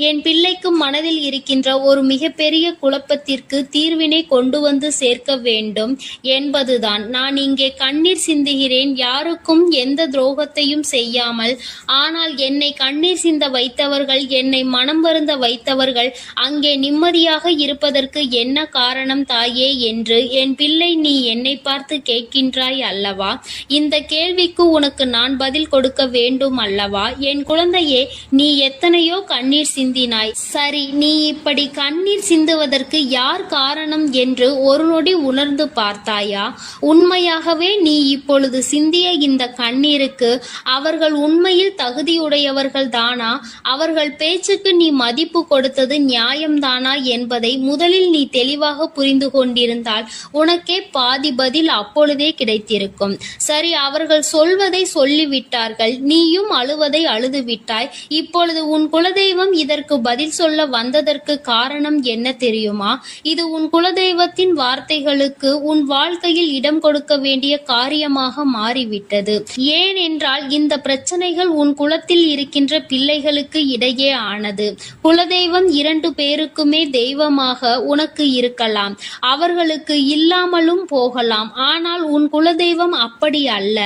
என் பிள்ளைக்கு மனதில் இருக்கின்ற ஒரு மிகப்பெரிய குழப்பத்திற்கு தீர்வினை கொண்டு வந்து சேர்க்க வேண்டும் என்பதுதான். நான் இங்கே கண்ணீர் சிந்துகிறேன், யாருக்கும் எந்த துரோகத்தையும் செய்யாமல். ஆனால் என்னை கண்ணீர் சிந்த வைத்தவர்கள், என்னை மனம் வருந்த வைத்தவர்கள் அங்கே நிம்மதியாக இருப்பதற்கு என்ன காரணம் தாயே என்று என் பிள்ளை நீ என்னை பார்த்து கேட்கின்றாய் அல்லவா? இந்த கேள்விக்கு உனக்கு நான் பதில் கொடுக்க வேண்டும் அல்லவா? என் குழந்தையே, நீ எத்தனையோ கண்ணீர் சிந்தினாய். சரி, நீ இப்படி கண்ணீர் சிந்துவதற்கு யார் காரணம் என்று ஒரு நொடி உணர்ந்து பார்த்தாயா? உண்மையாகவே நீ இப்பொழுது சிந்திய இந்த கண்ணீருக்கு அவர்கள் உண்மையில் தகுதியுடையவர்கள் தானா? அவர்கள் பேச்சுக்கு நீ மதிப்பு கொடுத்தது நியாயம்தானா என்பதை முதலில் நீ தெளிவாக புரிந்து கொண்டிருந்தால் உனக்கே பாதி பதில் அப்பொழுதே கிடைத்திருக்கும். சரி, அவர்கள் சொல்வதை சொல்லிவிட்டார்கள், நீயும் அழுவதை அழுது விட்டாய். இப்பொழுது உன் குலதெய்வம் இதற்கு பதில் சொல்ல வந்ததற்கு காரணம் என்ன தெரியுமா? இது உன் குலதெய்வத்தின் வார்த்தைகளுக்கு உன் வாழ்க்கையில் இடம் கொடுக்க வேண்டிய காரியமாக மாறிவிட்டது. ஏனென்றால் இந்த பிரச்சனைகள் உன் குலத்தில் இருக்கின்ற பிள்ளைகளுக்கு இடையே ஆனது. குலதெய்வம் 2 பேருக்குமே தெய்வமாக உனக்கு இருக்கலாம், அவர்களுக்கு இல்லாமலும் போகலாம். ஆனால் உன் குலதெய்வம் அப்படி அல்ல.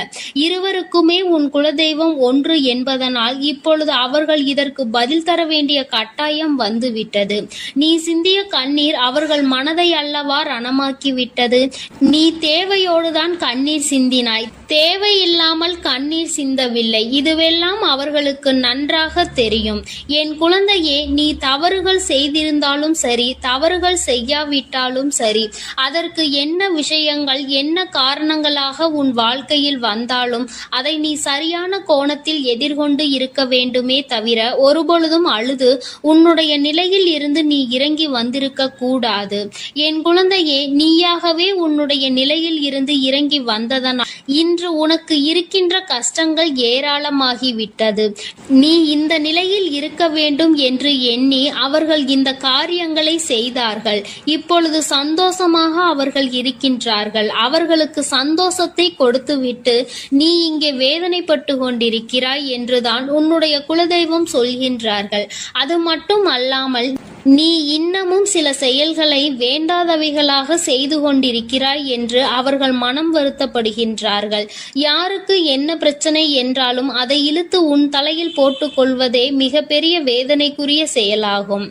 இருவருக்குமே உன் குலதெய்வம் ஒன்று என்பதனால் இப்பொழுது அவர்கள் இதற்கு பதில் தர வேண்டிய கட்டாயம் வந்துவிட்டது. நீ சிந்திய கண்ணீர் அவர்கள் மனதை அல்லவா ரணமாக்கிவிட்டது. நீ தேவையோடுதான் கண்ணீர் சிந்தினாய், தேவையில்லாமல் கண்ணீர் சிந்தவில்லை. இதுவெல்லாம் அவர்களுக்கு நன்றாக தெரியும். என் குழந்தையே, நீ தவறுகள் செய்திருந்தாலும் சரி, தவறுகள் செய்யாவிட்டாலும் சரி, அதற்கு என்ன விஷயங்கள் என்ன காரணங்களாக உன் வாழ்க்கையில் வந்தாலும் அதை நீ சரியான கோணத்தில் எதிர்கொண்டு இருக்க வேண்டுமே தவிர ஒருபொழுதும் அழுது உன்னுடைய நிலையில் இருந்து நீ இறங்கி வந்திருக்க கூடாது. என் குழந்தையே, நீயாகவே உன்னுடைய நிலையில் இருந்து இறங்கி வந்ததனால் இன்று உனக்கு இருக்கின்ற கஷ்டங்கள் ஏராளமாகிவிட்டது. நீ இந்த நிலையில் இருக்க வேண்டும் என்று எண்ணி அவர்கள் இந்த காரியங்களை செய்தார்கள். இப்பொழுது சந்தோஷமாக அவர்கள் இருக்கின்றார்கள். அவர்களுக்கு சந்தோஷத்தை கொடுத்துவிட்டு நீ இங்கே வேதனைப்பட்டு கொண்டிருக்கிறாய் என்றுதான் உன்னுடைய குலதெய்வம் சொல்கின்றார்கள். அது மட்டும் அல்லாமல் நீ இன்னமும் சில செயல்களை வேண்டாதவைகளாக செய்து கொண்டிருக்கிறாய் என்று அவர்கள் மனம் வருத்தப்படுகின்றார்கள். யாருக்கு என்ன பிரச்சனை என்றாலும் அதை இழுத்து உன் தலையில் போட்டுக்கொள்வதே மிகப்பெரிய வேதனைக்குரிய செயலாகும்.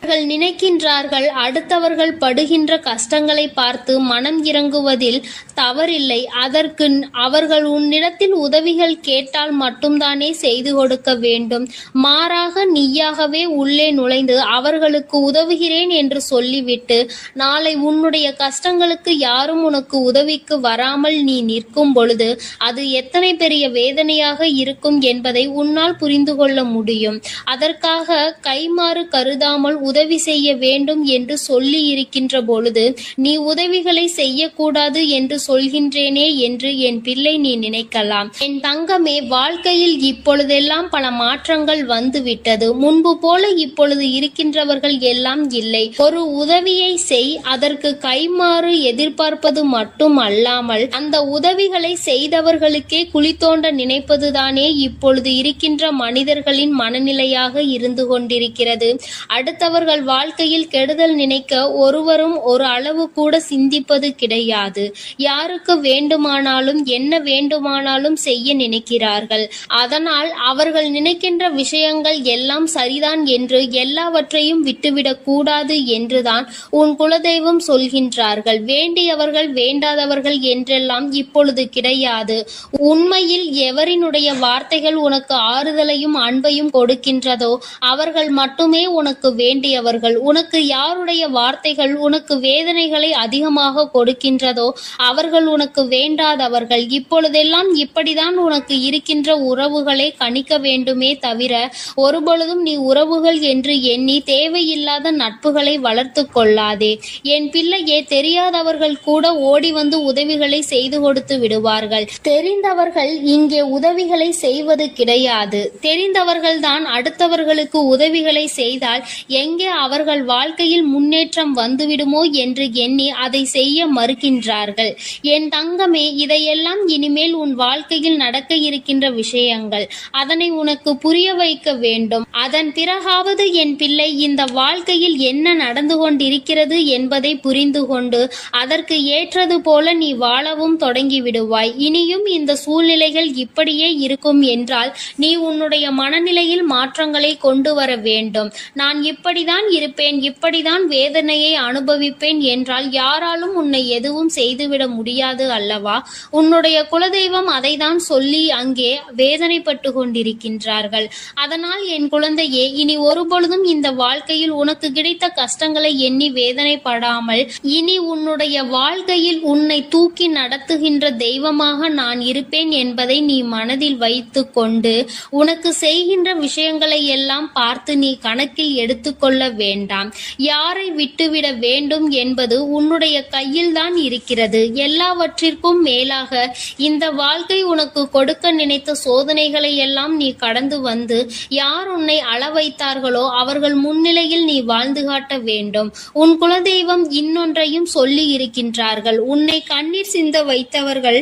அவர்கள் நினைக்கின்றார்கள் அடுத்தவர்கள் படுகின்ற கஷ்டங்களை பார்த்து மனம் இறங்குவதில் தவறில்லை. அதற்கு அவர்கள் உன்னிடத்தில் உதவிகள் கேட்டால் மட்டும்தானே செய்து கொடுக்க வேண்டும். மாறாக நீயாகவே உள்ளே நுழைந்து அவர்களுக்கு உதவுகிறேன் என்று சொல்லிவிட்டு நாளை உன்னுடைய கஷ்டங்களுக்கு யாரும் உனக்கு உதவிக்கு வராமல் நீ நிற்கும் பொழுது அது எத்தனை பெரிய வேதனையாக இருக்கும் என்பதை உன்னால் புரிந்து கொள்ள முடியும். அதற்காக கைமாறு கருதாமல் உதவி செய்ய வேண்டும் என்று சொல்லி இருக்கின்ற பொழுது நீ உதவிகளை செய்யக்கூடாது என்று சொல்கின்றேனே என்று என் பிள்ளை நீ நினைக்கலாம். என் தங்கமே, வாழ்க்கையில் இப்பொழுதெல்லாம் பல மாற்றங்கள் வந்துவிட்டது. முன்பு போல இப்பொழுது இருக்கின்றவர்கள் எல்லாம் இல்லை. ஒரு உதவியை செய், அதற்கு கைமாறு எதிர்பார்ப்பது மட்டும் அல்லாமல் அந்த உதவிகளை செய்தவர்களுக்கே குழி தோண்ட நினைப்பதுதானே இப்பொழுது இருக்கின்ற மனிதர்களின் மனநிலையாக இருந்து கொண்டிருக்கிறது. அடுத்தவர்கள் வாழ்க்கையில் கெடுதல் நினைக்க ஒருவரும் ஒரு அளவு கூட சிந்திப்பது கிடையாது. யாருக்கு வேண்டுமானாலும் என்ன வேண்டுமானாலும் செய்ய நினைக்கிறார்கள். அதனால் அவர்கள் நினைக்கின்ற விஷயங்கள் எல்லாம் சரிதான் என்று எல்லாவற்றையும் விட்டுவிடக் கூடாது என்றுதான் உன் குலதெய்வம் சொல்கின்றார்கள். வேண்டியவர்கள் வேண்டாதவர்கள் என்றெல்லாம் இப்பொழுது கிடையாது. உண்மையில் எவரினுடைய வார்த்தைகள் உனக்கு ஆறுதலையும் அன்பையும் கொடுக்கின்றதோ அவர்கள் மட்டுமே உனக்கு வேண்டியவர்கள். உனக்கு யாருடைய வார்த்தைகள் உனக்கு வேதனைகளை அதிகமாக கொடுக்கின்றதோ அவர் அவர்கள் உனக்கு வேண்டாதவர்கள். இப்பொழுதெல்லாம் இப்படிதான் உனக்கு இருக்கின்ற உறவுகளை கணிக்க வேண்டுமே தவிர ஒருபொழுதும் நீ உறவுகள் என்று எண்ணி தேவையில்லாத நட்புகளை வளர்த்து கொள்ளாதே. என் பிள்ளையே, தெரியாதவர்கள் கூட ஓடி வந்து உதவிகளை செய்து கொடுத்து விடுவார்கள். தெரிந்தவர்கள் இங்கே உதவிகளை செய்வது கிடையாது. தெரிந்தவர்கள்தான் அடுத்தவர்களுக்கு உதவிகளை செய்தால் எங்கே அவர்கள் வாழ்க்கையில் முன்னேற்றம் வந்துவிடுமோ என்று எண்ணி அதை செய்ய மறுக்கின்றார்கள். என் தங்கமே, இதையெல்லாம் இனிமேல் உன் வாழ்க்கையில் நடக்க இருக்கின்ற விஷயங்கள். அதனை உனக்கு புரிய வைக்க வேண்டும். அதன் பிறகாவது என் பிள்ளை இந்த வாழ்க்கையில் என்ன நடந்து கொண்டிருக்கிறது என்பதை புரிந்து கொண்டு அதற்கு ஏற்றது போல நீ வாழவும் தொடங்கி விடுவாய். இனியும் இந்த சூழ்நிலைகள் இப்படியே இருக்கும் என்றால் நீ உன்னுடைய மனநிலையில் மாற்றங்களை கொண்டு வர வேண்டும். நான் இப்படிதான் இருப்பேன், இப்படிதான் வேதனையை அனுபவிப்பேன் என்றால் யாராலும் உன்னை எதுவும் செய்துவிட முடியாது அல்லவா? உன்னுடைய குலதெய்வம் அதை தான் சொல்லி அங்கே வேதனைப்பட்டு கொண்டிருக்கின்றார்கள். அதனால் என் குழந்தையே, இனி ஒருபொழுதும் இந்த வாழ்க்கையில் உனக்கு கிடைத்த கஷ்டங்களை எண்ணி வேதனைப்படாமல் இனி உன்னுடைய வாழ்க்கையில் உன்னை தூக்கி நடத்துகின்ற தெய்வமாக நான் இருப்பேன் என்பதை நீ மனதில் வைத்து கொண்டு உனக்கு செய்கின்ற விஷயங்களை எல்லாம் பார்த்து நீ கணக்கில் எடுத்துக்கொள்ள வேண்டாம். யாரை விட்டுவிட வேண்டும் என்பது உன்னுடைய கையில் தான் இருக்கிறது. எல்லாவற்றிற்கும் மேலாக இந்த வாழ்க்கை உனக்கு கொடுக்க நினைத்த சோதனைகளை எல்லாம் நீ கடந்து வந்து யார் உன்னை அள வைத்தார்களோ அவர்கள் முன்னிலையில் நீ வாழ்ந்து காட்ட வேண்டும். உன் குலதெய்வம் இன்னொன்றையும் சொல்லி இருக்கின்றார்கள். உன்னை கண்ணீர் சிந்த வைத்தவர்கள்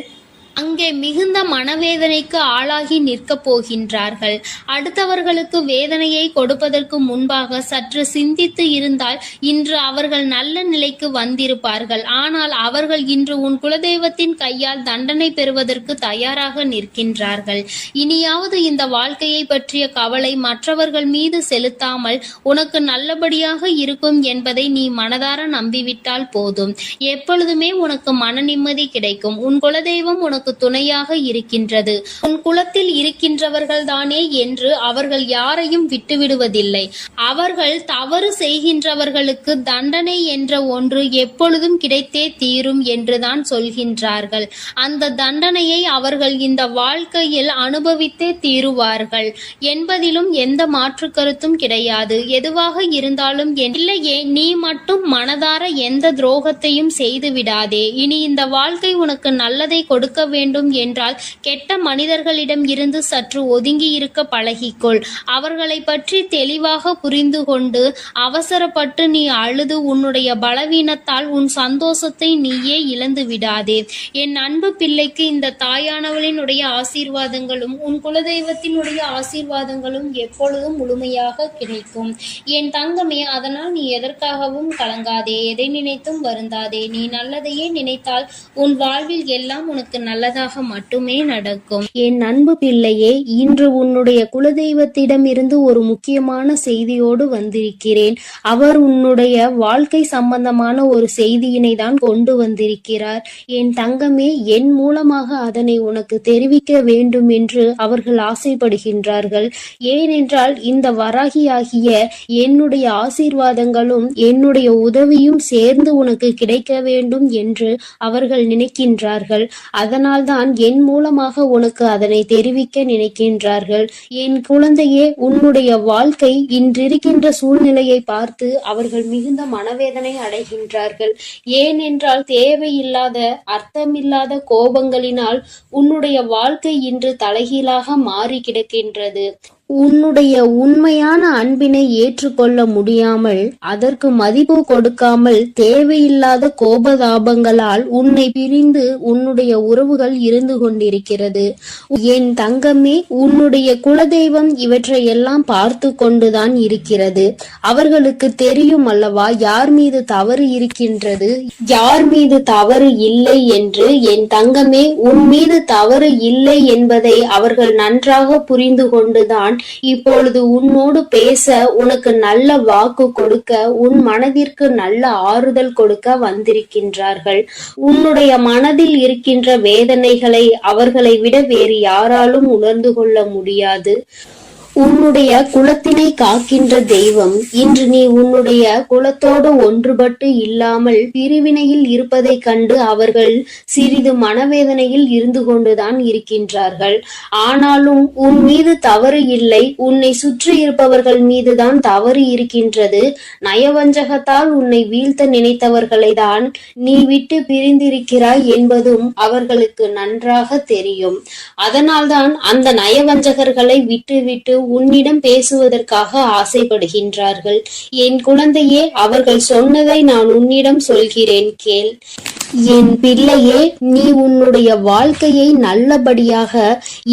அங்கே மிகுந்த மனவேதனைக்கு ஆளாகி நிற்கப் போகின்றார்கள். அடுத்தவர்களுக்கு வேதனையை கொடுப்பதற்கு முன்பாக சற்று சிந்தித்து இருந்தால் இன்று அவர்கள் நல்ல நிலைக்கு வந்திருப்பார்கள். ஆனால் அவர்கள் இன்று உன் குலதெய்வத்தின் கையால் தண்டனை பெறுவதற்கு தயாராக நிற்கின்றார்கள். இனியாவது இந்த வாழ்க்கையை பற்றிய கவலை மற்றவர்கள் மீது செலுத்தாமல் உனக்கு நல்லபடியாக இருக்கும் என்பதை நீ மனதார நம்பிவிட்டால் போதும். எப்பொழுதுமே உனக்கு மன நிம்மதி கிடைக்கும். உன் குலதெய்வம் உனக்கு துணையாக இருக்கின்றது. உன் குலத்தில் இருக்கின்றவர்கள் தானே என்று அவர்கள் யாரையும் விட்டுவிடுவதில்லை. அவர்கள் தவறு செய்கின்றவர்களுக்கு தண்டனை என்ற ஒன்று எப்பொழுதும் கிடைத்தே தீரும் என்றுதான் சொல்கின்றார்கள். அந்த தண்டனையை அவர்கள் இந்த வாழ்க்கையில் அனுபவித்தே தீருவார்கள் என்பதிலும் எந்த மாற்று கருத்தும் கிடையாது. எதுவாக இருந்தாலும் இல்லையே, நீ மட்டும் மனதார எந்த துரோகத்தையும் செய்து விடாதே. இனி இந்த வாழ்க்கை உனக்கு நல்லதை கொடுக்க வேண்டும் என்றால் கெட்ட மனிதர்களிடம் இருந்து சற்று ஒதுங்கி இருக்க பழகிக்கொள். அவர்களை பற்றி தெளிவாக புரிந்து கொண்டு அவசரப்பட்டு நீ அழுது உன்னுடைய பலவீனத்தால் உன் சந்தோஷத்தை நீயே இழந்து விடாதே. என் அன்பு பிள்ளைக்கு இந்த தாயானவளினுடைய ஆசீர்வாதங்களும் உன் குலதெய்வத்தினுடைய ஆசீர்வாதங்களும் எப்பொழுதும் முழுமையாக கிடைக்கும். என் தங்கமே, அதனால் நீ எதற்காகவும் கலங்காதே, எதை நினைத்தும் வருந்தாதே. நீ நல்லதையே நினைத்தால் உன் வாழ்வில் எல்லாம் உனக்கு நல்லதாக மட்டுமே நடக்கும். என் அன்பு பிள்ளையே, இன்று உன்னுடைய குலதெய்வத்திடம் இருந்து ஒரு முக்கியமான செய்தியோடு வந்திருக்கிறேன். அவர் உன்னுடைய வாழ்க்கை சம்பந்தமான ஒரு செய்தியினை தான் கொண்டு வந்திருக்கிறார். என் தங்கமே, என் மூலமாக அதனை உனக்கு தெரிவிக்க வேண்டும் என்று அவர்கள் ஆசைப்படுகின்றார்கள். ஏனென்றால் இந்த வராகியாகிய என்னுடைய ஆசீர்வாதங்களும் என்னுடைய உதவியும் சேர்ந்து உனக்கு கிடைக்க வேண்டும் என்று அவர்கள் நினைக்கின்றார்கள். அதனால்தான் என் மூலமாக உனக்கு அதனை தெரிவிக்க நினைக்கின்றார்கள். என் குழந்தையே, உன்னுடைய வாழ்க்கை இன்றிருக்கின்ற சூழ்நிலையை பார்த்து அவர்கள் மிகுந்த மனவேதனை அடைகின்றார்கள். ஏனென்றால் தேவையில்லாத அர்த்தமில்லாத கோபங்களினால் உன்னுடைய வாழ்க்கை இன்று தலைகீழாக மாறி கிடக்கின்றது. உன்னுடைய உண்மையான அன்பினை ஏற்றுக்கொள்ள முடியாமல் அதற்கு மதிப்பு கொடுக்காமல் தேவையில்லாத கோபதாபங்களால் உன்னை பிரிந்து உன்னுடைய உறவுகள் இருந்து கொண்டிருக்கிறது. என் தங்கமே, உன்னுடைய குலதெய்வம் இவற்றையெல்லாம் பார்த்து கொண்டுதான் இருக்கிறது. அவர்களுக்கு தெரியும் அல்லவா யார் மீது தவறு இருக்கின்றது, யார் மீது தவறு இல்லை என்று. என் தங்கமே, உன் மீது தவறு இல்லை என்பதை அவர்கள் நன்றாக புரிந்து கொண்டுதான் இப்பொழுது உன்னோடு பேச, உனக்கு நல்ல வாக்கு கொடுக்க, உன் மனதிற்கு நல்ல ஆறுதல் கொடுக்க வந்திருக்கின்றார்கள். உன்னுடைய மனதில் இருக்கின்ற வேதனைகளை அவர்களை விட வேறு யாராலும் உணர்ந்து கொள்ள முடியாது. உன்னுடைய குலத்தினை காக்கின்ற தெய்வம் இன்று நீ உன்னுடைய குலத்தோடு ஒன்றுபட்டு இல்லாமல் பிரிவினையில் இருப்பதைக் கண்டு அவர்கள் சிறிது மனவேதனையில் இருந்து கொண்டுதான் இருக்கின்றார்கள். ஆனாலும் உன் மீது தவறு இல்லை, உன்னை சுற்றி இருப்பவர்கள் மீதுதான் தவறு இருக்கின்றது. நயவஞ்சகத்தால் உன்னை வீழ்த்த நினைத்தவர்களை தான் நீ விட்டு பிரிந்திருக்கிறாய் என்பதும் அவர்களுக்கு நன்றாக தெரியும். அதனால்தான் அந்த நயவஞ்சகர்களை விட்டு உன்னிடம் பேசுவதற்காக ஆசைப்படுகின்றார்கள். என் குழந்தையே, அவர்கள் சொன்னதை நான் உன்னிடம் சொல்கிறேன், கேள். என் பிள்ளையே, நீ உன்னுடைய வாழ்க்கையை நல்லபடியாக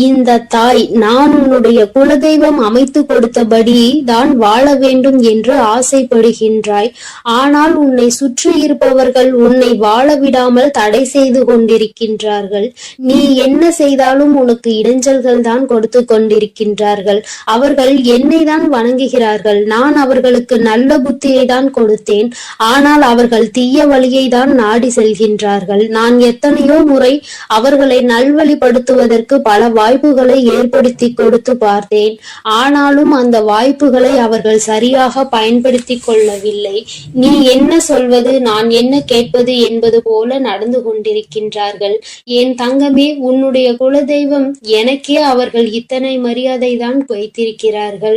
இந்த தாய் நான் உன்னுடைய குலதெய்வம் அமைத்து கொடுத்தபடி தான் வாழ வேண்டும் என்று ஆசைப்படுகின்றாய். ஆனால் உன்னை சுற்றி இருப்பவர்கள் உன்னை வாழ விடாமல் தடை செய்து கொண்டிருக்கின்றார்கள். நீ என்ன செய்தாலும் உனக்கு இடைஞ்சல்கள் தான் கொடுத்து கொண்டிருக்கின்றார்கள். அவர்கள் என்னை தான் வணங்குகிறார்கள். நான் அவர்களுக்கு நல்ல புத்தியை தான் கொடுத்தேன். ஆனால் அவர்கள் தீய வழியை தான் நாடி செல்கின்றார்கள். நான் எத்தனையோ முறை அவர்களை நல்வழிப்படுத்துவதற்கு பல வாய்ப்புகளை ஏற்படுத்தி கொடுத்து பார்த்தேன். ஆனாலும் அந்த வாய்ப்புகளை அவர்கள் சரியாக பயன்படுத்தி கொள்ளவில்லை. நீ என்ன சொல்வது, நான் என்ன கேட்பது என்பது போல நடந்து கொண்டிருக்கின்றார்கள். என் தங்கமே, உன்னுடைய குலதெய்வம் எனக்கே அவர்கள் இத்தனை மரியாதை தான் வைத்திருக்கிறார்கள்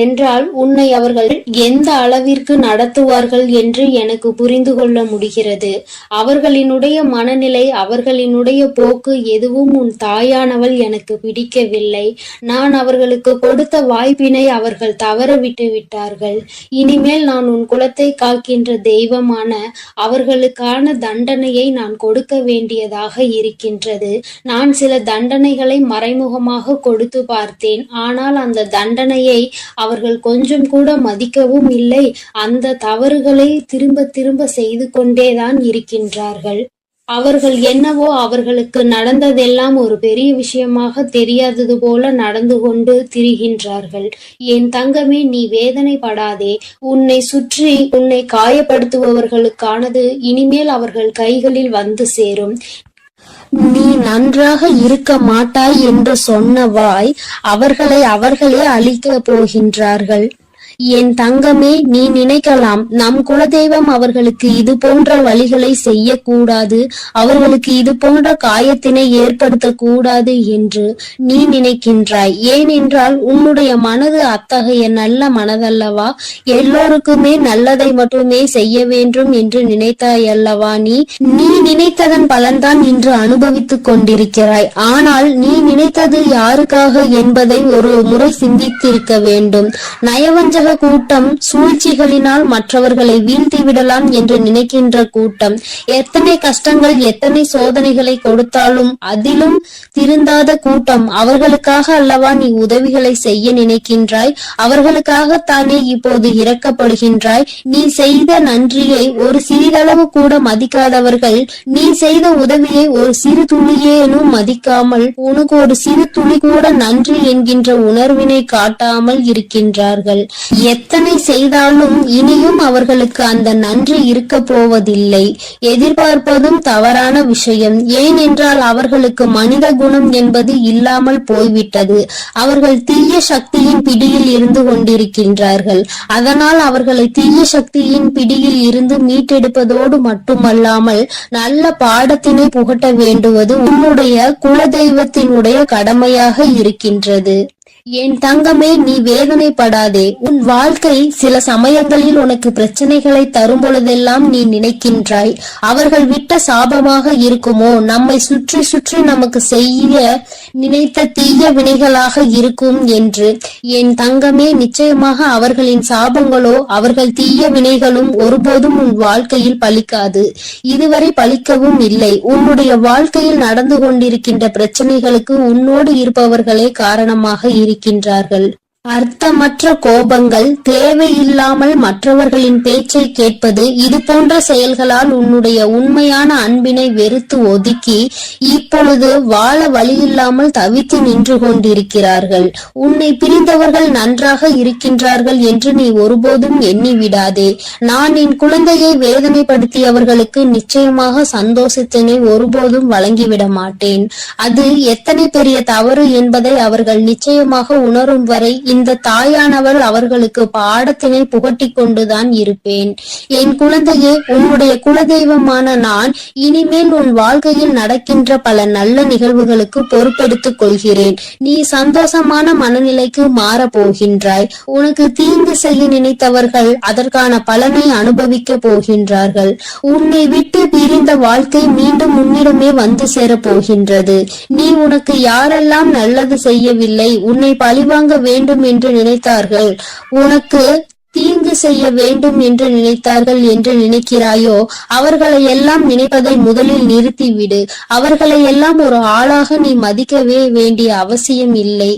என்றால் உன்னை அவர்கள் எந்த அளவிற்கு நடத்துவார்கள் என்று எனக்கு புரிந்து கொள்ள முடிகிறது. அவர்களினுடைய மனநிலை, அவர்களினுடைய போக்கு எதுவும் உன் தாயானவள் எனக்கு பிடிக்கவில்லை. நான் அவர்களுக்கு கொடுத்த வாய்ப்பினை அவர்கள் தவற விட்டு விட்டார்கள். இனிமேல் நான் உன் குலத்தை காக்கின்ற தெய்வமான அவர்களுக்கான தண்டனையை நான் கொடுக்க வேண்டியதாக இருக்கின்றது. நான் சில தண்டனைகளை மறைமுகமாக கொடுத்து பார்த்தேன். ஆனால் அந்த தண்டனையை அவர்கள் கொஞ்சம் கூட மதிக்கவும் இல்லை. அந்த தவறுகளை திரும்ப திரும்ப செய்து கொண்டேதான் இருக்கின்றார்கள். அவர்கள் என்னவோ அவர்களுக்கு நடந்ததெல்லாம் ஒரு பெரிய விஷயமாக தெரியாதது போல நடந்து கொண்டு திரிகின்றார்கள். என் தங்கமே, நீ வேதனைப்படாதே. உன்னை சுற்றி உன்னை காயப்படுத்துபவர்களுக்கானது இனிமேல் அவர்கள் கைகளில் வந்து சேரும். நீ நன்றாக இருக்க மாட்டாய் என்று சொன்ன வாய் அவர்களை அவர்களே அழிக்கப் போகின்றார்கள். என் தங்கமே, நீ நினைக்கலாம் நம் குலதெய்வம் அவர்களுக்கு இது போன்ற வழிகளை செய்யக்கூடாது, அவர்களுக்கு இது போன்ற காயத்தினை ஏற்படுத்த கூடாது என்று நீ நினைக்கின்றாய். ஏனென்றால் உன்னுடைய மனது அத்தகைய நல்ல மனதல்லவா? எல்லோருக்குமே நல்லதை மட்டுமே செய்ய வேண்டும் என்று நினைத்தாய் அல்லவா? நீ நினைத்ததன் பலன்தான் இன்று அனுபவித்துக் கொண்டிருக்கிறாய். ஆனால் நீ நினைத்தது யாருக்காக என்பதை ஒரு முறை சிந்தித்திருக்க வேண்டும். நயவஞ்சக கூட்டம் சூழ்ச்சிகளினால் மற்றவர்களை வீழ்த்தி விடலாம் என்று நினைக்கின்ற கூட்டம் எத்தனை கஷ்டங்கள் எத்தனை சோதனைகளை கொடுத்தாலும் அதிலும் திருந்தாத கூட்டம். அவர்களுக்காக அல்லவா நீ உதவிகளை செய்ய நினைக்கின்றாய்? அவர்களுக்காகத்தானே இப்போது இறக்கப்படுகின்றாய்? நீ செய்த நன்றியை ஒரு சிறிதளவு கூட மதிக்காதவர்கள் நீ செய்த உதவியை ஒரு சிறு துளியேனும் மதிக்காமல் உனக்கு ஒரு சிறு துளி கூட நன்றி என்கின்ற உணர்வினை காட்டாமல் இருக்கின்றார்கள். எத்தனை செய்தாலும் இனியும் அவர்களுக்கு அந்த நன்றி இருக்க போவதில்லை. எதிர்பார்ப்பதும் தவறான விஷயம். ஏனென்றால் அவர்களுக்கு மனித குணம் என்பது இல்லாமல் போய்விட்டது. அவர்கள் தீய சக்தியின் பிடியில் இருந்து கொண்டிருக்கின்றார்கள். அதனால் அவர்களை தீய சக்தியின் பிடியில் இருந்து மீட்டெடுப்பதோடு மட்டுமல்லாமல் நல்ல பாடத்தினை புகட்ட வேண்டுவது உன்னுடைய குலதெய்வத்தினுடைய கடமையாக இருக்கின்றது. என் தங்கமே, நீ வேதனைப்படாதே. உன் வாழ்க்கை சில சமயங்களில் உனக்கு பிரச்சனைகளை தரும் பொழுதெல்லாம் நீ நினைக்கின்றாய், அவர்கள் விட்ட சாபமாக இருக்குமோ, நம்மை சுற்றி சுற்றி நமக்கு செய்ய நினைத்த தீய வினைகளாக இருக்கும் என்று. என் தங்கமே, நிச்சயமாக அவர்களின் சாபங்களோ அவர்கள் தீய வினைகளும் ஒருபோதும் உன் வாழ்க்கையில் பலிக்காது. இதுவரை பலிக்கவும் இல்லை. உன்னுடைய வாழ்க்கையில் நடந்து கொண்டிருக்கின்ற பிரச்சனைகளுக்கு உன்னோடு இருப்பவர்களே காரணமாக இருக்கின்றார்கள். அர்த்தமற்ற கோபங்கள், தேவையில்லாமல் மற்றவர்களின் பேச்சை கேட்பது, இது போன்ற செயல்களால் உன்னுடைய உண்மையான அன்பினை வெறுத்து ஒதுக்கி இப்பொழுது வாழ வழியில்லாமல் தவித்து நின்று கொண்டிருக்கிறார்கள். உன்னை பிரிந்தவர்கள் நன்றாக இருக்கின்றார்கள் என்று நீ ஒருபோதும் எண்ணி விடாதே. நான் என் குழந்தையை வேதனைப்படுத்தியவர்களுக்கு நிச்சயமாக சந்தோஷத்தினை ஒருபோதும் வழங்கிவிட மாட்டேன். அது எத்தனை பெரிய தவறு என்பதை அவர்கள் நிச்சயமாக உணரும் வரை இந்த தாயானவள் அவர்களுக்கு பாடத்தினை புகட்டி கொண்டுதான் இருப்பேன். என் குழந்தையே, உன்னுடைய குலதெய்வமான நான் இனிமேல் உன் வாழ்க்கையில் நடக்கின்ற பல நல்ல நிகழ்வுகளுக்கு பொறுப்பெடுத்துக் கொள்கிறேன். நீ சந்தோஷமான மனநிலைக்கு மாற போகின்றாய். உனக்கு தீங்கு செய்ய நினைத்தவர்கள் அதற்கான பலனை அனுபவிக்க போகின்றார்கள். உன்னை விட்டு பிரிந்த வாழ்க்கை மீண்டும் உன்னிடமே வந்து சேரப் போகின்றது. நீ உனக்கு யாரெல்லாம் நல்லது செய்யவில்லை, உன்னை பழிவாங்க வேண்டும் என்று நினைத்தார்கள், உனக்கு தீங்கு செய்ய வேண்டும் என்று நினைத்தார்கள் என்று நினைக்கிறாயோ, அவர்களை எல்லாம் நினைப்பதை முதலில் நிறுத்திவிடு. அவர்களை எல்லாம் ஒரு ஆளாக நீ மதிக்கவே வேண்டிய அவசியம் இல்லை.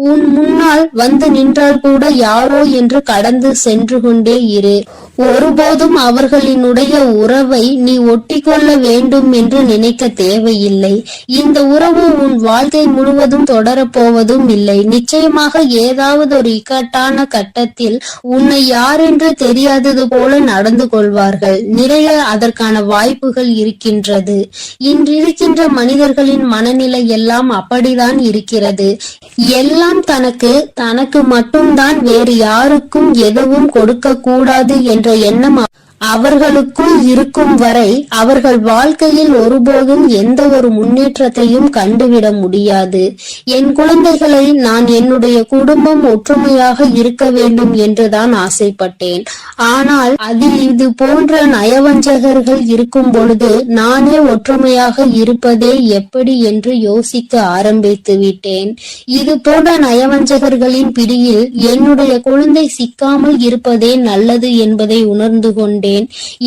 உன் முன்னால் வந்து நின்றால் கூட யாரோ என்று கடந்து சென்று கொண்டே இரு. ஒருபோதும் அவர்களினுடைய உறவை நீ ஒட்டி கொள்ள வேண்டும் என்று நினைக்க தேவையில்லை. இந்த உறவு உன் வாழ்க்கை முழுவதும் தொடரப்போவதும் இல்லை. நிச்சயமாக ஏதாவது ஒரு இக்கட்டான கட்டத்தில் உன்னை யாரென்று தெரியாதது போல நடந்து கொள்வார்கள். நிறைய அதற்கான வாய்ப்புகள் இருக்கின்றது. இன்றிருக்கின்ற மனிதர்களின் மனநிலை எல்லாம் அப்படிதான் இருக்கிறது. எல்லாம் தனக்கு மட்டும்தான், வேறு யாருக்கும் எதுவும் கொடுக்க கூடாது என்ற எண்ணம் அவர்களுக்குள் இருக்கும் வரை அவர்கள் வாழ்க்கையில் ஒருபோதும் எந்த ஒரு முன்னேற்றத்தையும் கண்டுவிட முடியாது. என் குழந்தைகளை நான் என்னுடைய குடும்பம் ஒற்றுமையாக இருக்க வேண்டும் என்றுதான் ஆசைப்பட்டேன். ஆனால் அதில் இது போன்ற நயவஞ்சகர்கள் இருக்கும் பொழுது நானே ஒற்றுமையாக இருப்பதே எப்படி என்று யோசிக்க ஆரம்பித்து விட்டேன். இது போன்ற நயவஞ்சகர்களின் பிடியில் என்னுடைய குழந்தை சிக்காமல் இருப்பதே நல்லது என்பதை உணர்ந்து கொண்டேன்.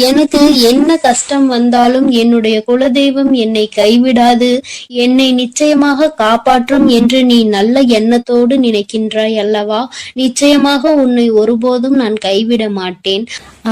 எனக்கு என்ன கஷ்டம் வந்தாலும் என்னுடைய குலதெய்வம் என்னை கைவிடாது, என்னை நிச்சயமாக காப்பாற்றும் என்று நீ நல்ல எண்ணத்தோடு நினைக்கின்றாய் அல்லவா? நிச்சயமாக உன்னை ஒருபோதும் நான் கைவிட மாட்டேன்.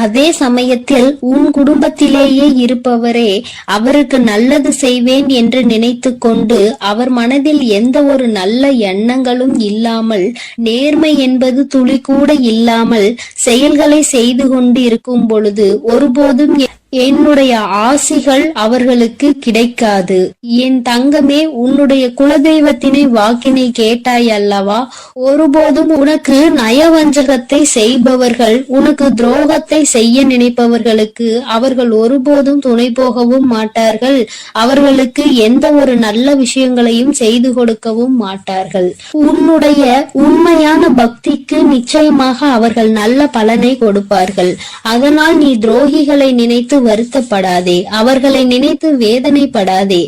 அதே சமயத்தில் உன் குடும்பத்திலேயே இருப்பவரே அவருக்கு நல்லது செய்வேன் என்று நினைத்து கொண்டு அவர் மனதில் எந்த ஒரு நல்ல எண்ணங்களும் இல்லாமல், நேர்மை என்பது துளி கூட இல்லாமல் செயல்களை செய்து கொண்டு இருக்கும் பொழுது ஒருபோதும் என்னுடைய ஆசிகள் அவர்களுக்கு கிடைக்காது. என் தங்கமே, உன்னுடைய குலதெய்வத்தினை வாக்கினை கேட்டாய் அல்லவா? ஒருபோதும் உனக்கு நயவஞ்சகத்தை செய்பவர்கள், உனக்கு துரோகத்தை செய்ய நினைப்பவர்களுக்கு அவர்கள் ஒருபோதும் துணை போகவும் மாட்டார்கள். அவர்களுக்கு எந்த ஒரு நல்ல விஷயங்களையும் செய்து கொடுக்கவும் மாட்டார்கள். உன்னுடைய உண்மையான பக்திக்கு நிச்சயமாக அவர்கள் நல்ல பலனை கொடுப்பார்கள். அதனால் நீ துரோகிகளை நினைத்து வருத்தப்படாதே, அவர்களை நினைத்து வேதனைப்படாதே.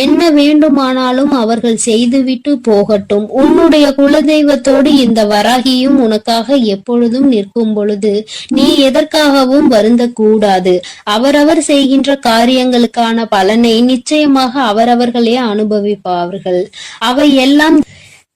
என்ன வேண்டுமானாலும் அவர்கள் செய்துவிட்டு போகட்டும். உன்னுடைய குலதெய்வத்தோடு இந்த வராகியும் உனக்காக எப்பொழுதும் நிற்கும் பொழுது நீ எதற்காகவும் வருந்தக்கூடாது. அவரவர் செய்கின்ற காரியங்களுக்கான பலனை நிச்சயமாக அவரவர்களே அனுபவிப்பார்கள். அவை எல்லாம்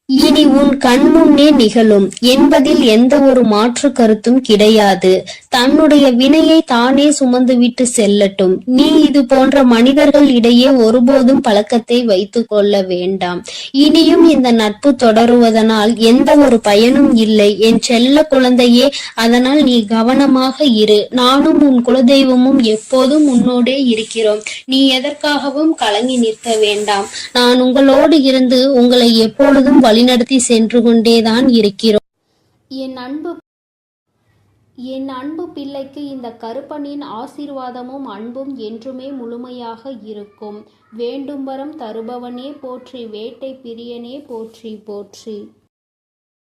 இனி உன் கண்முன்னே நிகழும் என்பதில் எந்த ஒரு மாற்று கருத்தும் கிடையாது. தன்னுடைய வினையை தானே சுமந்து விட்டு செல்லட்டும். நீ இது போன்ற மனிதர்கள் இடையே ஒருபோதும் பழக்கத்தை வைத்துக் கொள்ள வேண்டாம். இனியும் இந்த நட்பு தொடருவதனால் எந்த ஒரு பயனும் இல்லை என் செல்ல குழந்தையே. அதனால் நீ கவனமாக இரு. நானும் உன் குலதெய்வமும் எப்போதும் உன்னோடே இருக்கிறோம். நீ எதற்காகவும் கலங்கி நிற்க வேண்டாம். நான் உங்களோடு இருந்து உங்களை எப்பொழுதும் வழிநடத்தி சென்று கொண்டேதான் இருக்கிறோம். என் அன்பு பிள்ளைக்கு இந்த கருப்பனின் ஆசீர்வாதமும் அன்பும் என்றுமே முழுமையாக இருக்கும். வேண்டும் வரம் தருபவனே போற்றி, வேட்டை பிரியனே போற்றி போற்றி.